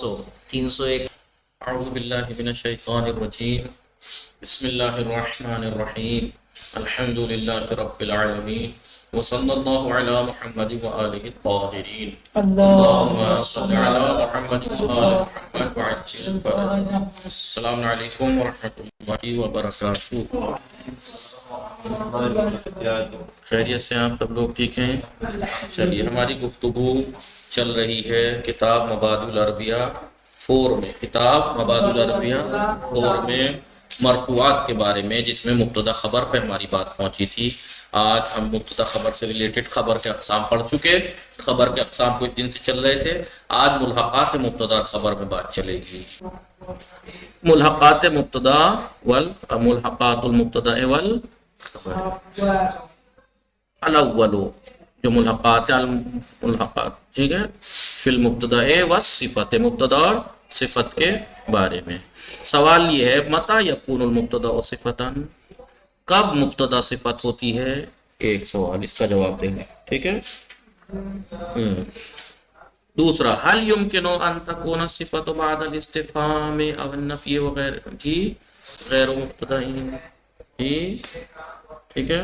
301 اعوذ باللہ من الشیطان الرجیم بسم اللہ الرحمن الرحیم الحمد للہ رب العالمین وصلی اللہ علی محمد وآلہ الطاہرین اللہم صلی علی محمد وآلہ محمد وعجل فرجہ. السلام علیکم ورحمۃ اللہ وبرکاتہ. خیریت سے آپ سب لوگ ٹھیک ہیں؟ چلیے ہماری گفتگو چل رہی ہے کتاب مبادئ العربیہ 4 میں، کتاب مبادئ العربیہ 4 میں مرفوعات کے بارے میں، جس میں مبتدا خبر پہ ہماری بات پہنچی تھی. آج ہم مبتدا خبر سے ریلیٹڈ خبر کے اقسام پڑھ چکے. خبر کے اقسام کچھ دن سے چل رہے تھے. آج ملحقات مبتدا خبر میں بات چلے گی. ملحقات مبتدا ملحقات المبتدا والخبر. الاول جو ملحقات الملحقات، ٹھیک ہے، فی المبتدا والصفت، مبتدا اور صفت کے بارے میں. سوال یہ ہے متى یکون المبتدا صفتا، کب مبتدا صفت ہوتی ہے؟ ایک سوال، اس کا جواب دیں گے، ٹھیک ہے. دوسرا، هل يمكن ان تكون الصفة بعد الاستفهام او النفي وغيره، جی غیر مبتدا، جی ٹھیک ہے.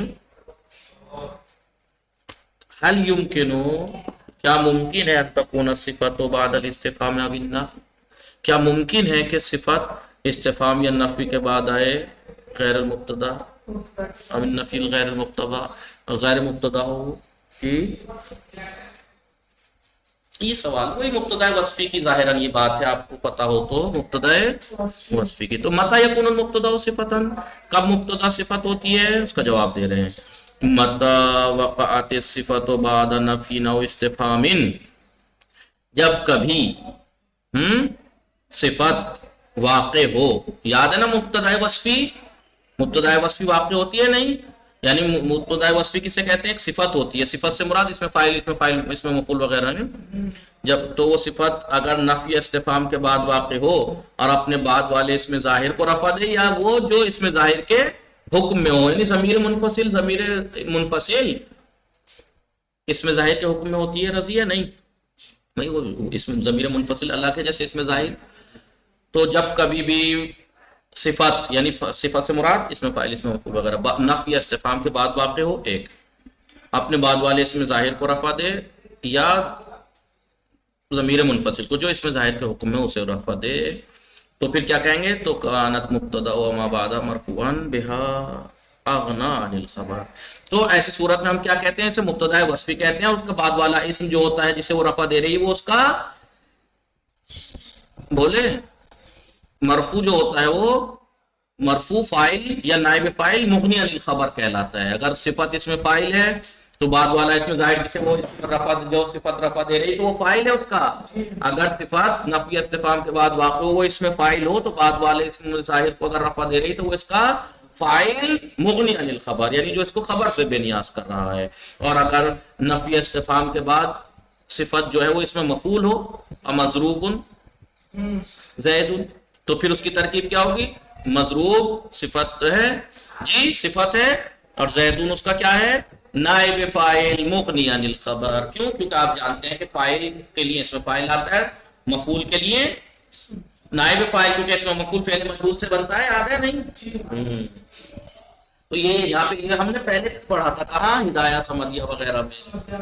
هل يمكن، کیا ممکن ہے ان تكون الصفة بعد الاستفهام او النفي، کیا ممکن ہے کہ صفت استفہام یا نفی کے بعد آئے غیر المبتدا او النفی غیر المبتدا، غیر مبتدا ہو؟ یہ سوال وہی مبتدا وصفی کی ظاہراً یہ بات ہے، آپ کو پتا ہو تو مبتدا وصفی کی. تو متى یکون المبتدا صفتا، کب مبتدا صفت ہوتی ہے؟ اس کا جواب دے رہے ہیں. متى وقعت الصفة بعد نفی او استفہام، جب کبھی صفت واقع ہو. یاد ہے نا مبتدا وصفی، مبتدا وصفی واقع ہوتی ہے نہیں، یعنی مبتدا وصفی کسے کہتے ہیں؟ ایک صفت ہوتی ہے، صفت سے مراد اس میں فاعل، اس میں مفعول وغیرہ نہیں. جب تو وہ صفت اگر نفی استفہام کے بعد واقع ہو اور اپنے بعد والے اس میں ظاہر کو رفع دے، یا وہ جو اس میں ظاہر کے حکم میں ہو، یعنی ضمیر منفصل، ضمیر منفصل اس میں ظاہر کے حکم میں ہوتی ہے. رضیہ نہیں بھائی، وہ اس میں ضمیر منفصل اللہ کے جیسے اس میں ظاہر. تو جب کبھی بھی صفت، یعنی صفت سے مراد اس میں فاعل، اس میں مفعول وغیرہ، نفی یا استفہام کے بعد واقع ہو، ایک اپنے بعد والے اس میں ظاہر کو رفع دے، یا ضمیر منفصل کو جو اس میں ظاہر کے حکم میں اسے رفع دے، تو پھر کیا کہیں گے؟ تو کانت مبتدا و ما بعد مرفوعا بها اغنا عن الخبر. تو ایسی صورت میں ہم کیا کہتے ہیں؟ اسے مبتدا وصفی کہتے ہیں. اس کے بعد والا اسم جو ہوتا ہے جسے وہ رفع دے رہی ہے، وہ اس کا بولے مرفوع جو ہوتا ہے، وہ مرفوع فاعل یا نائب فاعل مغنی عن الخبر کہلاتا ہے. اگر صفت اس میں فاعل ہے تو بعد والا اس میں ظاہر جسے وہ اس میں رفع، جو صفت رفع دے رہی تو وہ فاعل ہے اس کا. اگر صفت نفی استفہام کے بعد واقع ہو، وہ اس میں فاعل ہو، تو بعد والے اس میں ظاہر کو اگر رفع دے رہی تو وہ اس کا فاعل مغنی عن الخبر، یعنی جو اس کو خبر سے بے نیاز کر رہا ہے. اور اگر نفی استفہام کے بعد صفت جو ہے وہ اس میں مفعول ہو، مضروب زید، تو پھر اس کی ترکیب کیا ہوگی؟ مضروب صفت ہے، جی صفت ہے، اور زیدون اس کا کیا ہے؟ نائب فاعل مغنی عن الخبر. کیوں؟ کیونکہ آپ جانتے ہیں کہ فاعل کے لیے اس میں فاعل آتا ہے، مفعول کے لیے نائب فاعل، کیونکہ اس میں مفعول فعل مجہول سے بنتا ہے. یاد ہے نہیں؟ تو یہ یہاں پہ یہ ہم نے پہلے پڑھا تھا، کہاں؟ ہدایہ سمدیہ وغیرہ میں.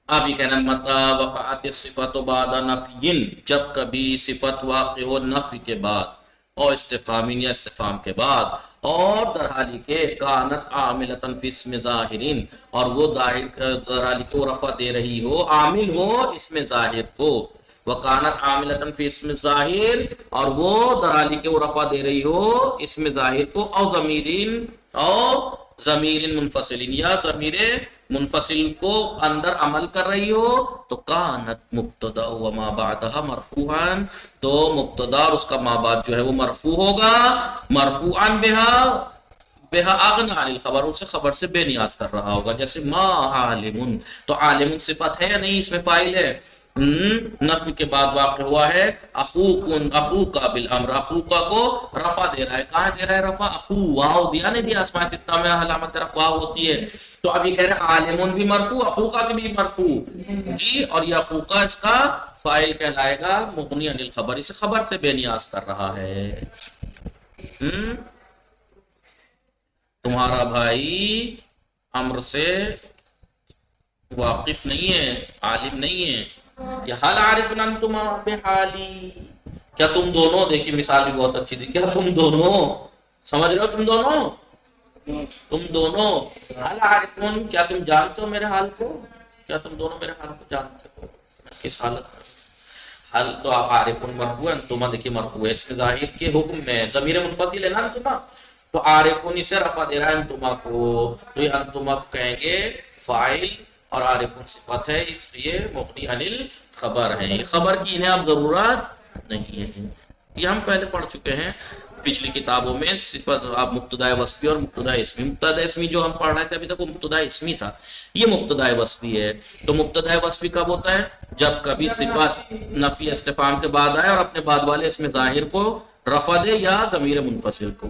اب یہ کہنا متى وقعت الصفة بعد نفی، جب کبھی صفت واقع ہو نفی کے بعد، اور استفہام یا استفہام کے بعد، اور در حالی کے کانت عاملۃ فی اسم ظاہر، اور وہ در حالی کے وہ رفع دے رہی ہو، عامل ہو اس میں ظاہر کو، وکانت عاملۃ فی اسم ظاہر، اور وہ در حالی کے وہ رفع دے رہی ہو اس میں ظاہر کو، او ضمیر منفصل، یا ضمیر منفصل کو اندر عمل کر رہی ہو، تو کانت مبتدا و ما بعدها مرفوعا، تو مبتدا اور اس کا ما بعد جو ہے وہ مرفوع ہوگا، مرفوعا بها اغنا عن الخبر، اسے خبر سے بے نیاز کر رہا ہوگا. جیسے ما عالم، تو عالم صفت ہے یا نہیں؟ اس میں فاعل ہے. نفی کے بعد واقع ہوا ہے اخوکن اخوکا بالامر، اخوکا کو رفع دے رہا ہے. کہاں دے رہا ہے رفع؟ اخو واو دیا نہیں دیا، اسماء ستہ میں علامت رفع واو ہوتی ہے. تو اب یہ کہہ رہے ہیں عالمون بھی مرفوع، اخوکا بھی مرفوع جی، اور یہ اخوکا اس کا فاعل کہلائے گا مغنی عن الخبر، اسے خبر سے بے نیاز کر رہا ہے. تمہارا بھائی امر سے واقف نہیں ہے، عالم نہیں ہے. یا حل عارف انتما بحالی، کیا تم دونوں، دیکھیے مثال بھی بہت اچھی تھی، کیا تم دونوں سمجھ رہے ہو، تم دونوں حل عارفون، کیا تم جانتے ہو میرے حال کو، کیا تم دونوں میرے حال کو جانتے ہو کس حالت میں. حل تو آپ عارفون مرفوع ہے، انتما دیکھیے مرفوع ہے، اس میں ظاہر کے حکم میں ضمیر منفصل ہے نا انتما، تو عارفون اسے رفع دے رہا ہے انتما کو، تو یہ انتما کو کہیں گے فاعل اور عارفون صفت ہے، اس لیے مبنی عن الخبر ہے. یہ خبر کی انہیں اب ضرورت نہیں ہے، یہ ہم پہلے پڑھ چکے ہیں پچھلی کتابوں میں. صفت آپ مبتدا وصفی اور مبتدا اسمی، مبتدا اسمی جو ہم پڑھ رہے تھے ابھی تک وہ مبتدا اسمی تھا، یہ مبتدا وصفی ہے. تو مبتدا وصفی کب ہوتا ہے؟ جب کبھی صفت نفی استفہام کے بعد آئے اور اپنے بعد والے اس میں ظاہر کو رفع دے یا ضمیر منفصل کو،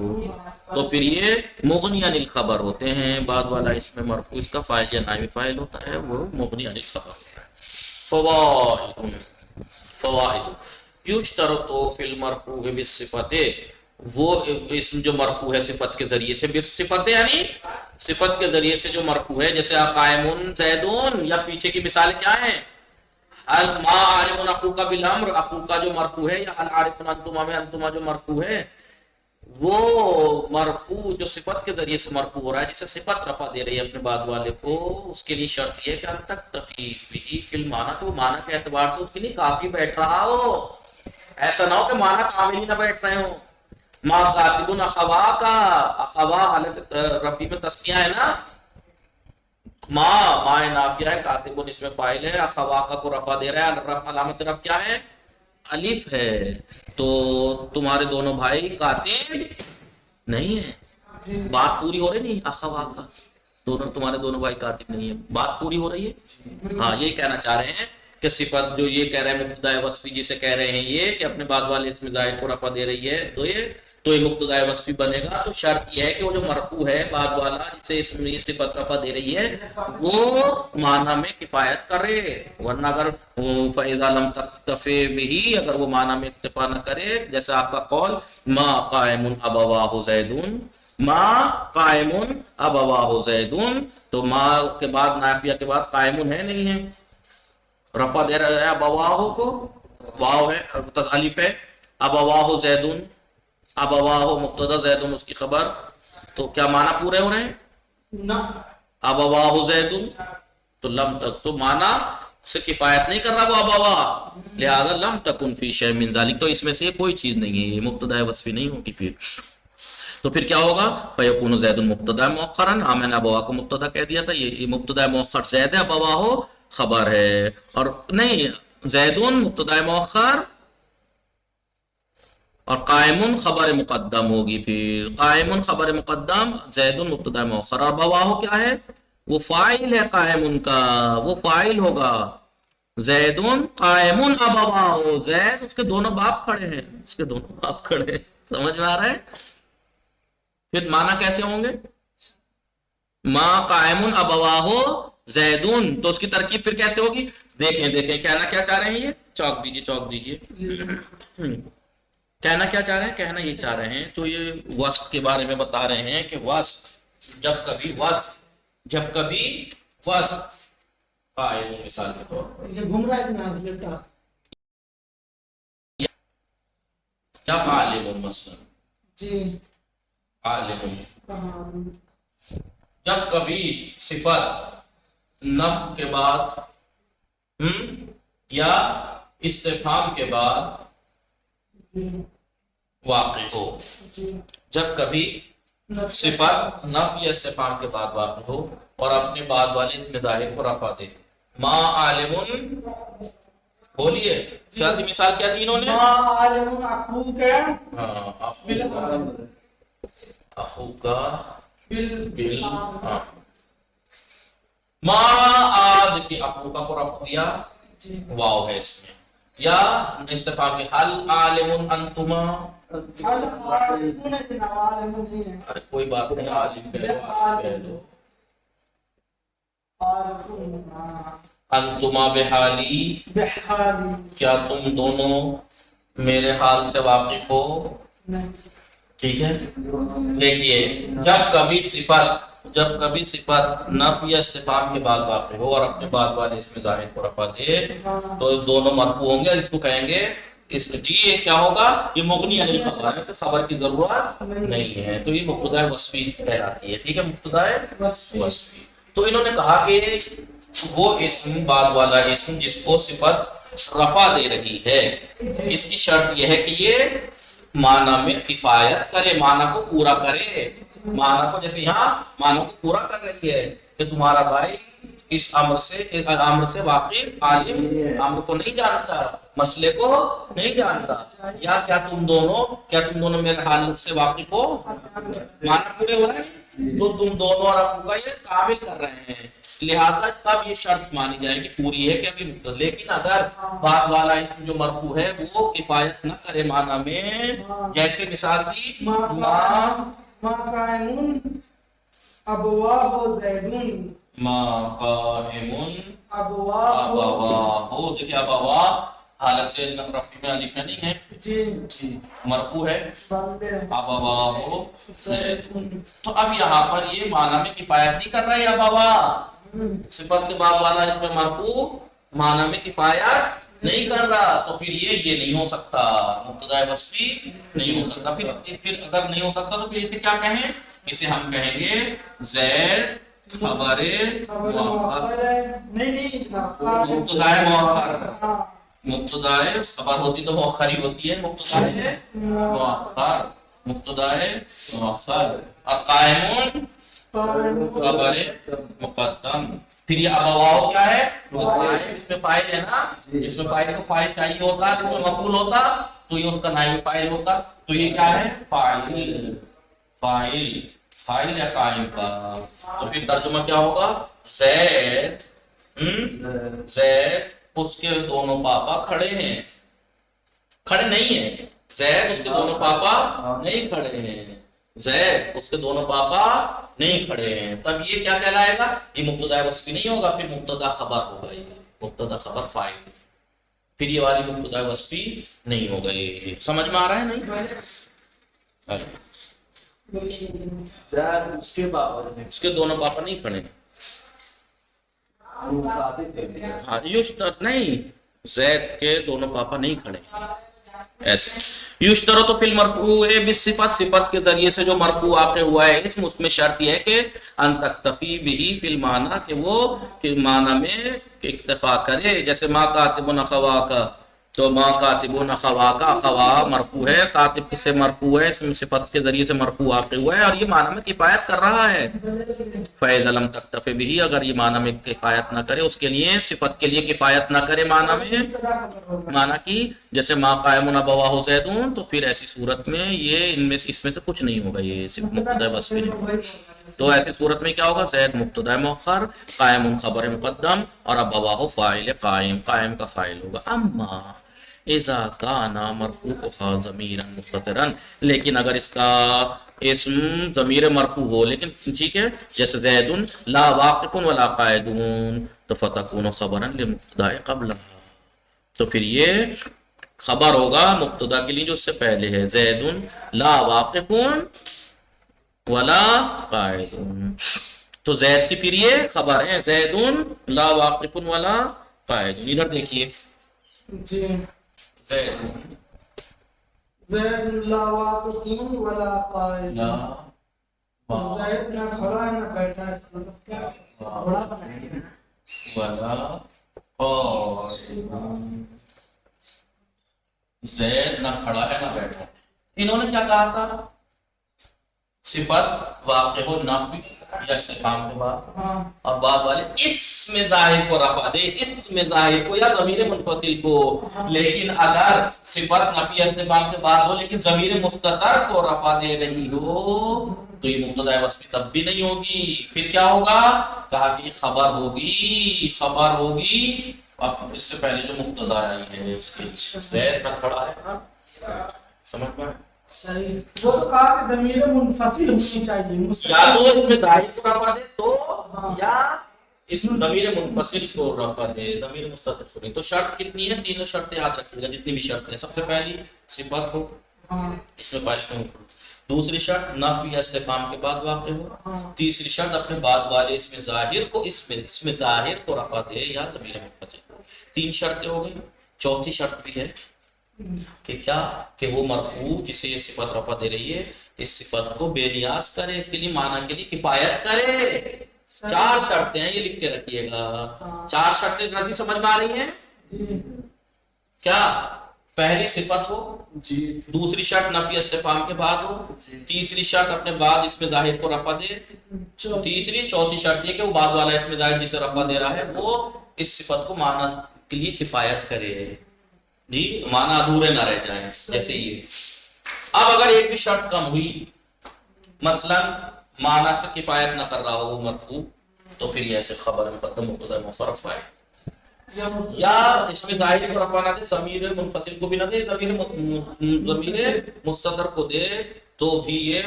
تو پھر یہ مغنی عن الخبر ہوتے ہیں. بعد والا اس میں مرفوع اس کا فاعل یا نائب فاعل ہوتا ہے، وہ مغنی عن الخبر ہوتا ہے. فوائد یشترط فی المرفوع بالصفت، وہ اسم جو مرفوع ہے صفت کے ذریعے سے، صفت یعنی صفت کے ذریعے سے جو مرفوع ہے، جیسے آپ قائمون زیدون، یا پیچھے کی مثال کیا ہیں، حل ما عالم اخوکا بالامر، اخوکا جو مرفوع ہے، یا حل عارف انتما میں انتما جو مرفوع ہے، وہ مرفوع جو صفت کے ذریعے سے مرفوع ہو رہا ہے، جسے صفت رفع دے رہی ہے اپنے بعد والے کو، اس کے لیے شرط یہ ہے کہ ان تک تخفیف بھی فی المعنی، تو معنی کے اعتبار سے اس کے لیے کافی بیٹھ رہا ہو، ایسا نہ ہو کہ معنی کامل ہی نہ بیٹھ رہے ہوں. ما کاتب اخوا کا، اخوا حالت رفیع میں تسنیہ ہے نا، ما نافیہ ہے، کاتب اس میں فاعل ہے، اخوا کا کو رفع دے رہا ہے، علامت رفع کیا ہے؟ الف ہے. تو تمہارے دونوں بھائی کاتب نہیں ہے، بات پوری ہو رہی نہیں، اخوا کا دونوں تمہارے دونوں بھائی کاتب نہیں ہے، بات پوری ہو رہی ہے. ہاں یہ کہنا چاہ رہے ہیں کہ صفت جو یہ کہہ رہے ہیں مبتدا وصفی جسے کہہ رہے ہیں یہ کہ اپنے بعد والے اس میں ظاہر کو رفع دے رہی ہے، تو یہ مبتدا وصفی بنے گا. تو شرط یہ ہے کہ وہ جو مرفوع ہے بعد والا جسے اس میں یہ صفت رفع دے رہی ہے وہ معنی میں کفایت کرے، ورنہ اگر فاذا لم تکتفی بہ، اگر وہ معنی میں اکتفا نہ کرے، جیسے آپ کا قول ما قائم ابواہ زیدون، ما قائم ابواہ زیدون، تو ما کے بعد نافیہ کے بعد قائم ہے نہیں ہے، رفع دے رہا ہے ابواہ کو، واو ہے الف ہے، ابواہ زیدون، ابواہ مبتدا زیدون اس کی خبر، تو کیا معنی پورے ہو رہے ہیں؟ ابواہ زیدون، تو لم تک تو معنی سے کفایت نہیں کر رہا وہ ابواہ، لہذا لم تکن فی شیء من ذلک، تو اس میں سے کوئی چیز نہیں ہے، یہ مبتدا وصفی نہیں ہوگی. پھر تو پھر کیا ہوگا؟ فیکون زید مبتدا مؤخرا، ہاں میں نے ابواہ کو مبتدا کہہ دیا تھا، یہ مبتدا مؤخر زید ہے، ابواہ خبر ہے، اور نہیں زیدون مبتدا مؤخر اور قائمن خبر مقدم ہوگی. پھر قائمن خبر مقدم، زیدن مبتدا مؤخر، اور بواہ کیا ہے؟ وہ فاعل ہے قائمن کا، وہ فاعل ہوگا. زیدن قائمن ابواہ، زید اس کے دونوں باپ کھڑے ہیں، اس کے دونوں باپ کھڑے ہیں، سمجھ میں آ رہا ہے؟ پھر معنی کیسے ہوں گے؟ ما قائمن ابواہ زیدن، تو اس کی ترکیب پھر کیسے ہوگی؟ دیکھیں کہنا کیا چاہ رہے ہیں، یہ چوک دیجئے کہنا کیا چاہ رہے ہیں؟ کہنا یہ چاہ رہے ہیں، تو یہ وصف کے بارے میں بتا رہے ہیں کہ وصف جب کبھی وصف فاعل، مثال کے طور پر یا عالم مثلا، عالم، جب کبھی صفت نفی کے بعد یا استفہام کے بعد واقع ہو، جب کبھی صفت نفی یا استفہام کے بعد واقع ہو اور اپنے بعد والے اس میں ظاہر کو رفع دے. ما عالم، بولیے کیا تھی مثال، کیا تھی انہوں نے؟ ما عالم اخوکا، ہاں اخوکا بال، ما آد کی اخوکا کو رفع دیا، واو ہے اس میں. یا استفہام کے حل عالم انتما، ارے کوئی بات نہیں، عالم کہہ دو. انتما بحالی، کیا تم دونوں میرے حال سے واقف ہو. ٹھیک ہے. دیکھیے جب کبھی صفت نفی یا استفہام کے بعد واقع ہو اور اپنے بعد والے اس میں ظاہر کو رفع دے تو دونوں مرفوع ہوں گے، اور اس کو کہیں گے اس میں جی یہ کیا ہوگا، یہ مغنی عن الخبر ہے، خبر کی ضرورت نہیں ہے، تو یہ مبتدا وصفی کہلاتی ہے. ٹھیک ہے، مبتدا وصفی. تو انہوں نے کہا کہ وہ اسم بعد والا اسم جس کو صفت رفع دے رہی ہے، اس کی شرط یہ ہے کہ یہ معنی میں کفایت کرے، معنی کو پورا کرے. معنی کو جیسے یہاں معنی کو پورا کر رہی ہے کہ تمہارا بھائی اس امر سے واقف، عالم امر کو نہیں جانتا، مسئلے کو نہیں جانتا. یا کیا تم دونوں میرے حال سے واقف ہو، معنی پورے ہو رہے ہیں، تو تم دونوں اور ابو کا یہ کامل کر رہے ہیں، لہذا تب یہ شرط مانی جائے گی پوری ہے کہ ابھی مبتدا. لیکن اگر بعد والا اسم جو مرفوع ہے وہ کفایت نہ کرے معنی میں، جیسے مثال دی ما قائمون ابواہ زیدون، ما قائمون ابواہ، دیکھیں ابواہ حالت رفع میں الف نہیں ہے، جی مرفوع ہے، ابواہ زیدون. تو اب یہاں پر یہ معنی میں کفایت نہیں کر رہا ہے ابواہ، صفت کے بعد والا اس میں مرفوع معنی میں کفایت نہیں کر رہا، تو پھر یہ نہیں ہو سکتا، مبتدا وصفی نہیں ہو سکتا. پھر اگر نہیں ہو سکتا تو پھر اسے کیا کہیں، اسے ہم کہیں گے زید خبر مؤخر، مبتدا مؤخر. مبتدا خبر ہوتی تو مؤخر ہی ہوتی ہے، مبتدا مؤخر، مبتدا مؤخر. اور قائمون خبر مقدم. پھر یہ ابواہ کیا ہے، اس میں فاعل ہے نا، اس میں فاعل کو فاعل چاہیے ہوتا، اس میں مفعول ہوتا تو یہ اس کا نائب فاعل ہوتا. تو یہ کیا ہے، فاعل یا قائم کا. تو پھر ترجمہ کیا ہوگا، زید اس کے دونوں پاپا کھڑے ہیں، کھڑے نہیں ہیں، زید اس کے دونوں پاپا نہیں کھڑے ہیں، زید اس کے دونوں پاپا نہیں کھڑے ہیں. تب یہ کیا کہلائے گا، یہ مبتدا وصفی نہیں ہوگا، پھر مبتدا خبر ہوگا، یہ مبتدا خبر فاعل، پھر یہ والی مبتدا وصفی نہیں ہوگا. یہ سمجھ میں آ رہا ہے نہیں؟ اس کے دونوں پاپا نہیں کھڑے ہیں. ہاں یشترط نہیں، زید کے دونوں پاپا نہیں کھڑے ایسے. یشترط فی المرفوع بالصفت، صفت کے ذریعے سے جو مرفوع واقع ہوا ہے اسم، اس میں شرط یہ ہے کہ ان تکتفی بہ فی المعنی، کہ وہ معنی میں اکتفا کرے. جیسے ما کاتب اخواک، تو ما کاتب اخواک، اخوا مرفوع ہے، کاتب کس سے مرفوع ہے، اس میں صفت کے ذریعے سے مرفوع واقع ہوا ہے اور یہ معنی میں کفایت کر رہا ہے. فَإِذَا لَمْ تَكْتَفِ بِهِ، اگر یہ معنی میں کفایت نہ کرے، اس کے لیے صفت کے لیے کفایت نہ کرے معنی میں، معنی کی جیسے ما قائم ابواہ زیدون، تو پھر ایسی صورت میں یہ اس میں سے کچھ نہیں ہوگا، یہ صرف مبتدا وصفی نہیں. تو ایسی صورت میں کیا ہوگا، زید مبتدا مؤخر، قائم خبر مقدم، اور ابواہ فاعل قائم، قائم کا فاعل ہوگا. اما اذا کان مرفوعها ضمیرا مستترا، لیکن اگر اس کا اسم ضمیر مرفوع ہو لیکن ٹھیک ہے، جیسے زید لا واقف ولا قائدون، تو فتكون خبرا لمبتدا قبلها، تو پھر یہ خبر ہوگا مبتدا کے لیے جو اس سے پہلے ہے، زید لا واقف ولا قائدون. تو زید کی پھر یہ خبر ہے، زید لا واقف ولا قائدون. ادھر دیکھیے، زید لا واقف ولا قائد، زید نہ کھڑا ہے نہ بیٹھا ہے، اس کا مطلب کیا ہے، بڑا بنائیں گے ولا زید نہ کھڑا ہے نہ بیٹھا. انہوں نے کیا کہا تھا، صفت واقع ہو نفی یا استفہام کے بعد، اور بعد والے اس میں ظاہر کو رفع دے، اس میں ظاہر کو یا ضمیر منفصل کو. لیکن اگر صفت نفی یا استفہام کے بعد ہو لیکن ضمیر مستتر کو رفع دے رہی ہو تو یہ مبتدا وصفی تب بھی نہیں ہوگی. پھر کیا ہوگا، کہا کہ خبر ہوگی اب اس سے پہلے جو مبتدا آئی ہے اس کے زید نہ کھڑا ہے نا، سمجھ میں صحیح، وہ تو کہا کہ ضمیر منفصل ہونی چاہیے، یا تو اس میں ظاہر کو رفع دے تو، یا اس ضمیر منفصل کو رفع دے، ضمیر مستتر کو نہیں۔ تو شرط کتنی ہے؟ تینوں شرطیں یاد رکھیے گا جتنی بھی شرط ہیں۔ سب سے پہلی صفت ہو، اس میں فاعل میں مفعول۔ دوسری شرط نفی یا استفہام کے بعد واقع ہو۔ تیسری شرط اپنے بعد والے اس میں ظاہر کو اس میں ظاہر کو رفع دے یا ضمیر منفصل کو۔ تین شرطیں ہو گئی۔ چوتھی شرط بھی ہے کہ کیا، کہ وہ مرفوع جسے یہ صفت رفع دے رہی ہے اس صفت کو بے نیاز کرے، اس کے لیے معنی کے لیے کفایت کرے۔ چار شرطیں ہیں، یہ لکھ کے رکھیے گا۔ چار شرطیں غلطی سمجھ میں آ رہی ہیں کیا؟ پہلی صفت ہو، دوسری شرط نفی استفہام کے بعد ہو، تیسری شرط اپنے بعد اس میں ظاہر کو رفع دے، چوتھی شرط یہ کہ وہ بعد والا اس میں ظاہر جسے رفع دے رہا ہے وہ اس صفت کو معنی کے لیے کفایت کرے، جی معنی ادھورے نہ رہ جائیں۔ جیسے یہ اب اگر ایک بھی شرط کم ہوئی، مثلا معنی سے کفایت نہ کر رہا ہو وہ مرفوع، تو پھر یہ ایسے خبر مقدم مبتدا مؤخر رفع ہے، یا اس میں ظاہر کو رفع نہ دے، ضمیر منفصل کو بھی نہ دے، ضمیر مستتر کو دے، تو بھی یہ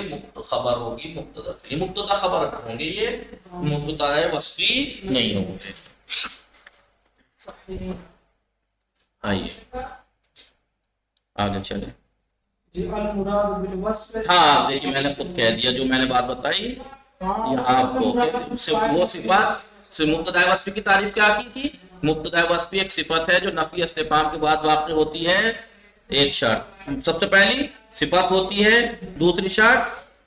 خبر ہوگی مبتدا، یہ مبتدا خبر ہوں گے، یہ مبتدا وصفی نہیں ہوں گے۔ آئیے آگے چلیں۔ ہاں دیکھیے میں نے خود کہہ دیا جو میں نے بات بتائی یہاں آپ کو، وہ صفات مبتدا وصفی کی تعریف کیا کی تھی؟ مبتدا وصفی ایک صفت ہے جو نفی استفہام کے بعد واقع ہوتی ہے۔ ایک شرط، سب سے پہلی صفت ہوتی ہے، دوسری شرط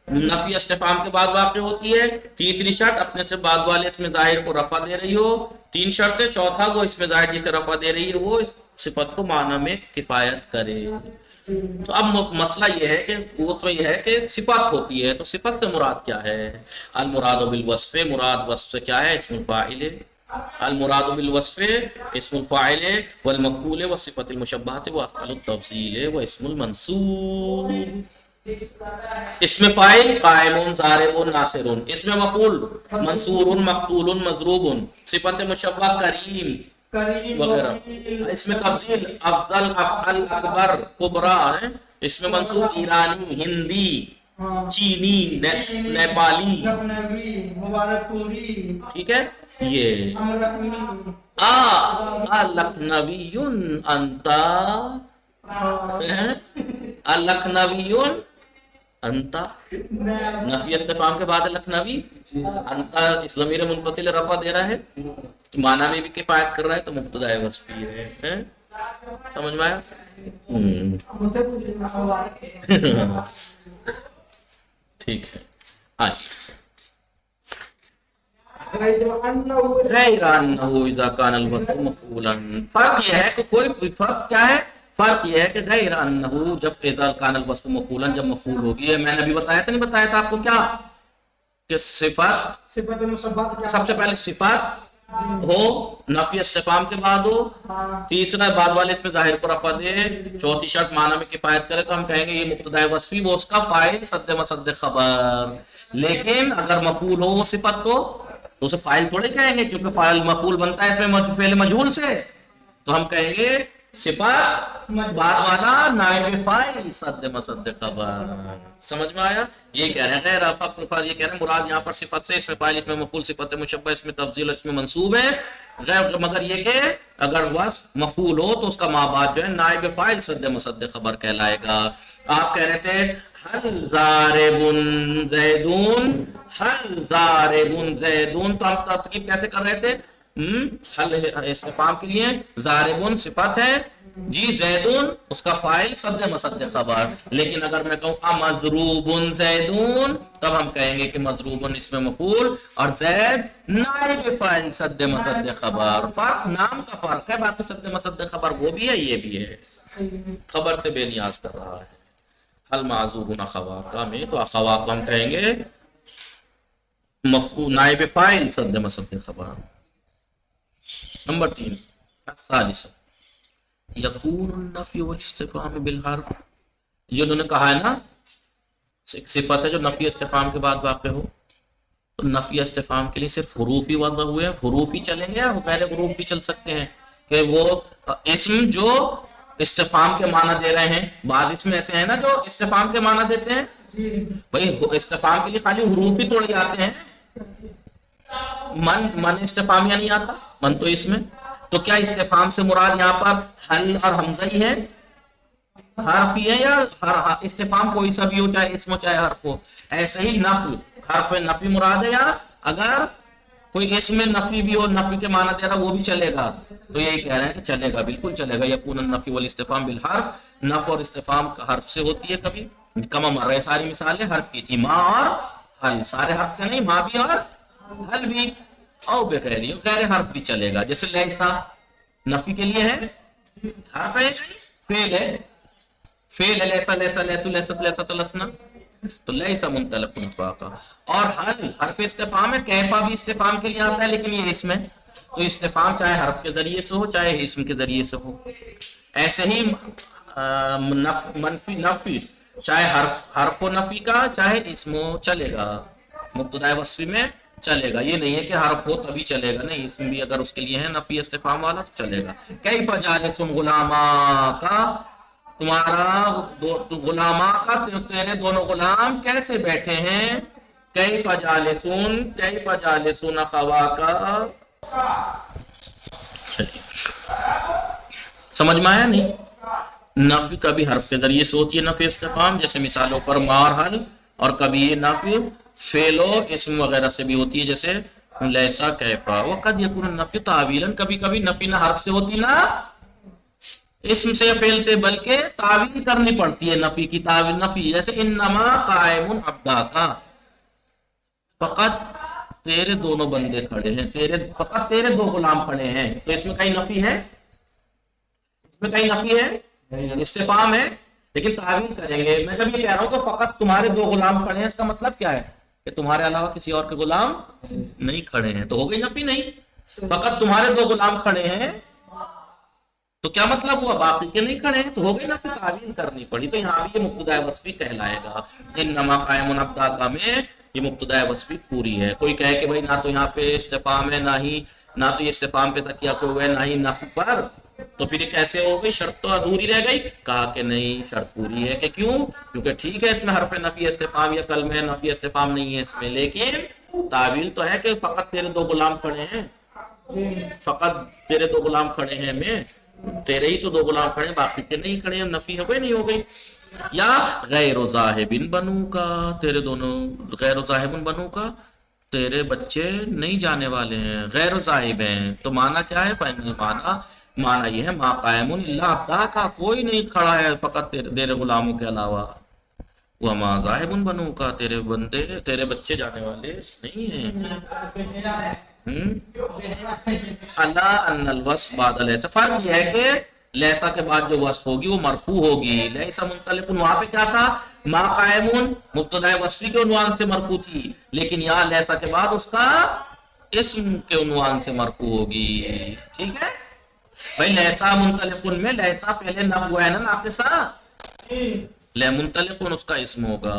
نفی استفہام کے بعد واقع ہوتی ہے، تیسری شرط اپنے سے بعد والے اس میں ظاہر کو رفع دے رہی ہو، تین شرطیں، چوتھا وہ اس میں ظاہر جسے رفع دے رہی ہے وہ اس صفت کو معنی میں کفایت کرے۔ تو اب مسئلہ یہ ہے کہ وہ تو یہ ہے کہ صفت ہوتی ہے، تو صفت سے مراد کیا ہے؟ المراد بالوصف، مراد وصف سے کیا ہے؟ اسم الفاعل، المراد بالوصف اسم الفاعل والمفعول والصفت المشبہۃ وافعال التفضیل واسم المنصوب۔ اسم فاعل قائم ضارب ناصر، اسم مفعول منصور مقتول مضروب، صفت مشبہ کریم وغیرہ، اس میں تفضیل افضل افعل اکبر کبرا ہے، اس میں منصوب ایرانی ہندی چینی نیپالی، ٹھیک ہے یہ لکھنوی انتا، لکھنوی انتا نفی استفہام کے بعد لکھنوی، انتا اس ضمیر منفصل رفع دے رہا ہے، معنی میں بھی کفایت کر رہا ہے، تو مبتدا وصفی ہے۔ سمجھ میں آیا؟ ٹھیک ہے۔ غیر انہ اذا کان الوصف مفعولا، فرق یہ ہے کہ کوئی فرق کیا ہے؟ فرق یہ ہے کہ غیر انہ جب اذا کان الوصف مفعولا، جب مفعول ہوگی، میں نے ابھی بتایا تھا نہیں بتایا تھا آپ کو کیا، کہ صفت سب سے پہلے صفت ہو، نفی استفہام کے بعد ہو، تیسرا بعد والے اس میں ظاہر کو رفع دے، چوتھی شرط معنی میں کفایت کرے، تو ہم کہیں گے یہ مبتدا وصفی، وہ اس کا فاعل صد مصد خبر۔ لیکن اگر مفعول ہو وہ صفت تو اسے فاعل تھوڑے کہیں گے، کیونکہ فاعل مفعول بنتا ہے اس میں فعل مجہول سے، تو ہم کہیں گے صفت بعد والا نائب فاعل صد مصد خبر۔ سمجھ میں آیا؟ یہ کہہ رہے ہیں غیر افعال، یہ کہہ رہے ہیں مراد یہاں پر صفت سے، اس میں فاعل، اس میں مفعول، صفت مشبہ، اس میں تفضیل، اس میں منصوب ہے غیر، مگر یہ کہ اگر وصف مفعول ہو تو اس کا ماں بعد جو ہے نائب فاعل صد مصد خبر کہلائے گا۔ آپ کہہ رہے تھے حل ضارب زیدون، حل ضارب زیدون، تو ہم ترکیب کیسے کر رہے تھے؟ حل استفہام کے لیے ضاربون صفت ہے جی، زیدون اس کا فاعل صد مصد خبر، لیکن اگر میں کہوں مضروبن زیدون، تب ہم کہیں گے کہ مضروبن اس میں مفعول اور زید نائب فاعل صد مصد خبر۔ فرق نام کا فرق ہے، باقی صد مصد خبر وہ بھی ہے یہ بھی ہے، خبر سے بے نیاز کر رہا ہے۔ حل معذوبن اخواکا میں، تو اخواک ہم کہیں گے مفعول نائب فاعل صد مصد خبر۔ نمبر 3 الثالث یکون النفی والاستفہام بالحرف، یہ انہوں نے کہا ہے نا ایک صفت ہے جو نفی استفہام کے بعد واقع ہو، تو نفی استفہام کے لیے صرف حروف ہی وضع ہوئے ہیں، حروف ہی چلیں گے یا غیر حروف بھی چل سکتے ہیں؟ کہ وہ اسم جو استفہام کے معنی دے رہے ہیں. بعض اسم ایسے ہیں نا جو استفہام کے معنی دیتے ہیں. بھائی استفہام کے لیے خالی حروف ہی توڑے جاتے ہیں. من استفہامیہ نہیں آتا، من تو اس میں. تو کیا استفہام سے مراد یہاں پر حل اور حمزہ ہی ہے، حرف ہی ہے، یا استفہام کوئی سا بھی ہو، چاہے اسم ہو چاہے حرف ہو؟ ایسے ہی نفی، حرف نفی مراد ہے، یا اگر کوئی اسم نفی بھی ہو، نفی کے معنی دے رہا وہ بھی چلے گا؟ تو یہی کہہ رہے ہیں کہ چلے گا، بالکل چلے گا. یکون النفی والاستفہام بالحرف، نف اور استفہام حرف سے ہوتی ہے. کبھی کما مر رہے ساری مثالیں حرف کی تھی، ماں اور حل. سارے حرف کے نہیں، ماں بھی اور حل بھی. او بغیر غیر حرف بھی چلے گا. جیسے لیسا نفی کے لیے ہے، حرف ہے، فعل ہے. فعل ہے لیسا لیسا لیسو لیسا لیسا تلسنا، تو لیسا منطلق کا. اور حل حرف استفہام ہے. کیفا بھی استفہام کے لیے آتا ہے، لیکن یہ اسم ہے. تو استفہام چاہے حرف کے ذریعے سے ہو چاہے اسم کے ذریعے سے ہو. ایسے ہی منفی نفی، چاہے حرف و نفی کا چاہے اسم ہو چلے گا، مبتدا وصفی میں چلے گا. یہ نہیں ہے کہ حرف ہو تبھی چلے گا، نہیں، اسم بھی اگر اس کے لیے ہے نفی استفہام والا تو چلے گا. کیف جالسم غلاما کا، تمہارا غلاما کا تیرے دونوں غلام کیسے بیٹھے ہیں. کیف جالسون خوا کا. سمجھ میں آیا نہیں؟ نفی کبھی حرف کے ذریعے سے ہوتی ہے نفی استفہام، جیسے مثالوں پر ما اور حل. اور کبھی یہ نفی فعل و اسم وغیرہ سے بھی ہوتی ہے، جیسے لیسا کیفا. وقد یکون النفی تعویلا، کبھی کبھی نفی نہ حرف سے ہوتی نہ اسم سے فعل سے، بلکہ تعویل کرنی پڑتی ہے نفی کی. تعویل نفی جیسے انما قائم عبداکا، فقط تیرے دونوں بندے کھڑے ہیں، فقط تیرے دو غلام کھڑے ہیں. تو اس میں کہیں نفی ہے؟ اس میں کہیں نفی ہے؟ استفہام ہے، لیکن تعویل کریں گے. میں جب یہ کہہ رہا ہوں کہ فقط تمہارے دو غلام کھڑے ہیں، اس کا مطلب کیا ہے؟ کہ تمہارے علاوہ کسی اور کے غلام نہیں کھڑے ہیں. تو ہو گئی نفی؟ نہیں، فقط تمہارے دو غلام کھڑے ہیں. تو کیا مطلب ہوا؟ باقی کے نہیں کھڑے ہیں. تو ہو گئی نفی، تعویل کرنی پڑی. تو یہاں بھی یہ مبتدا وصفی کہلائے گا. انما قائم عبداکا میں یہ مبتدا وصفی پوری ہے. کوئی کہے کہ بھائی نہ تو یہاں پہ استفہام ہے، نہ تو یہ استفہام پہ تکیہ کوئی ہے، نہ ہی نفی پر، تو پھر یہ کیسے ہو گئی؟ شرط تو ادھوری رہ گئی. کہا کہ نہیں، شرط پوری ہے. کہ کیوں؟ کیونکہ ٹھیک ہے اس میں حرف نفی استفہام یا کلمہ نفی استفہام نہیں ہے اس میں، لیکن تعویل تو ہے کہ فقط تیرے دو غلام کھڑے ہیں، فقط تیرے دو غلام کھڑے ہیں. میں تیرے ہی تو دو غلام کھڑے ہیں، باقی کے نہیں کھڑے ہیں. نفی ہو گئی نہیں ہو گئی؟ یا غیر ذاہب بنو کا، تیرے دونوں غیر ذاہب بنو کا، تیرے بچے نہیں جانے والے ہیں، غیر ذاہب ہیں. تو معنی کیا ہے؟ معنی یہ ہے ما قائم الا عبداکا، کوئی نہیں کھڑا ہے فقط تیرے غلاموں کے علاوہ. وما ذاہب بنو کا، تیرے بندے تیرے بچے جانے والے نہیں ہیں. اللہ ان الوصف بعد لیسا، فرق یہ ہے کہ لیسا کے بعد جو وصف ہوگی وہ مرفوع ہوگی. لیسا منطلق، وہاں پہ کیا تھا؟ ما قائمون مبتدا وصفی کے عنوان سے مرفوع تھی، لیکن یہاں لیسا کے بعد اس کا اسم کے عنوان سے مرفوع ہوگی. ٹھیک ہے بھائی؟ لیسا منطلق میں لیسا پہلے نہ ہوا ہے نا ناقصہ، لے منطلق اس کا اسم ہوگا.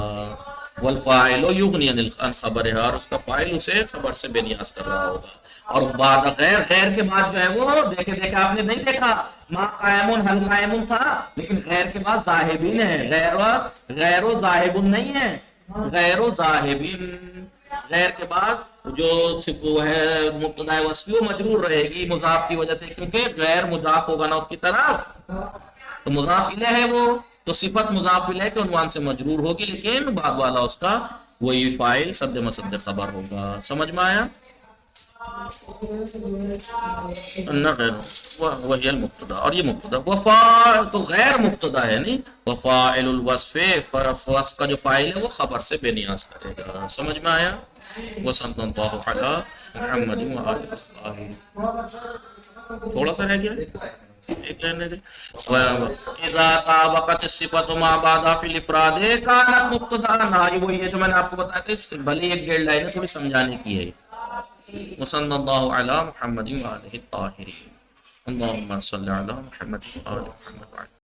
والفاعل یغنی عن خبرها، اور اس کا فاعل اسے خبر سے بے نیاز کر رہا ہوگا. اور بعد غیر کے بعد جو ہے وہ دیکھے آپ نے نہیں دیکھا، ما قائمون حل قائمون تھا، لیکن غیر کے بعد ذاہبین ہے. غیر و ذاہبون نہیں ہے، غیر و ذاہبین. غیر کے بعد جو وہ ہے مبتدا وصفی وہ مجرور رہے گی مضاف کی وجہ سے، کیونکہ غیر مضاف ہوگا نا اس کی طرف، تو مضاف الیہ ہے وہ، تو صفت مضاف الیہ کے عنوان سے مجرور ہوگی، لیکن بعد والا اس کا وہی فاعل صد مصدر خبر ہوگا. سمجھ میں آیا؟ وہی المبتدا، اور یہ مبتدا وفا تو غیر مبتدا ہے نہیں. وفاعل الوصف، وصف کا جو فاعل ہے وہ خبر سے بے نیاز کرے گا. سمجھ میں آیا؟ وصلی اللہ علی محمد و آلہ وصحبہ. تھوڑا سا رہ گیا ایک لینے دے. اذا طابقت الصفۃ ما بعد فی الافراد کانت مبتدا. وہی ہے جو میں نے آپ کو بتایا تھا، بھلے ایک ڈیڑھ لائن ہے، تھوڑی سمجھانے کی ہے. وصلی اللہ علی محمد و آلہ الطاہرین. اللہم صلی علی محمد و آلہ محمد.